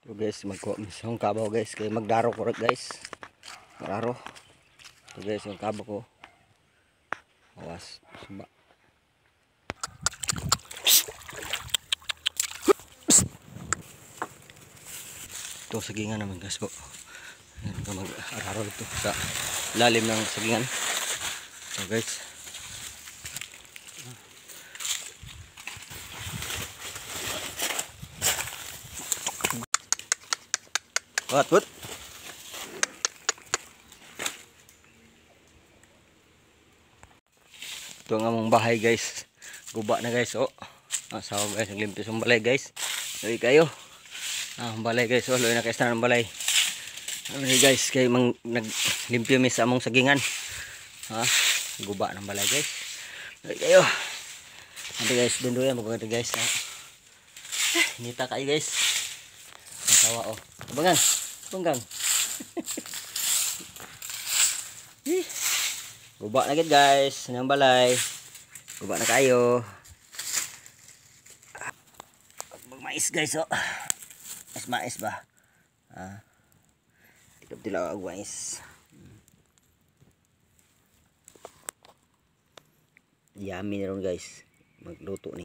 So guys, magkuha misong kabaw guys, kay magdaro ko rin guys. Magdaro. So guys, yung kabaw ko. Awas, sumba. Ito sagingan naman guys po. Ayan po mag-araro ito sa lalim ng sagingan. So guys. What? Ito ang among bahay guys. Guba na guys oh. Asawa guys, naglimpis ang balay guys. Loy kayo. Ang balay guys oh, loy na kayo ng balay. Ano guys, kay naglimpyo mi sa among sagingan. Ha? Guba ng balay guys. Loy kayo. Ante guys, dunduyan mo guys ha. Nita kayo guys. Asawa oh. Abangan. Tunggang. Guba na gid guys, nang balay. Guba na kayo. Mais guys oh. Mais ba? Tikap dilaw ang mais. Yummy na ron guys. Magluto ni.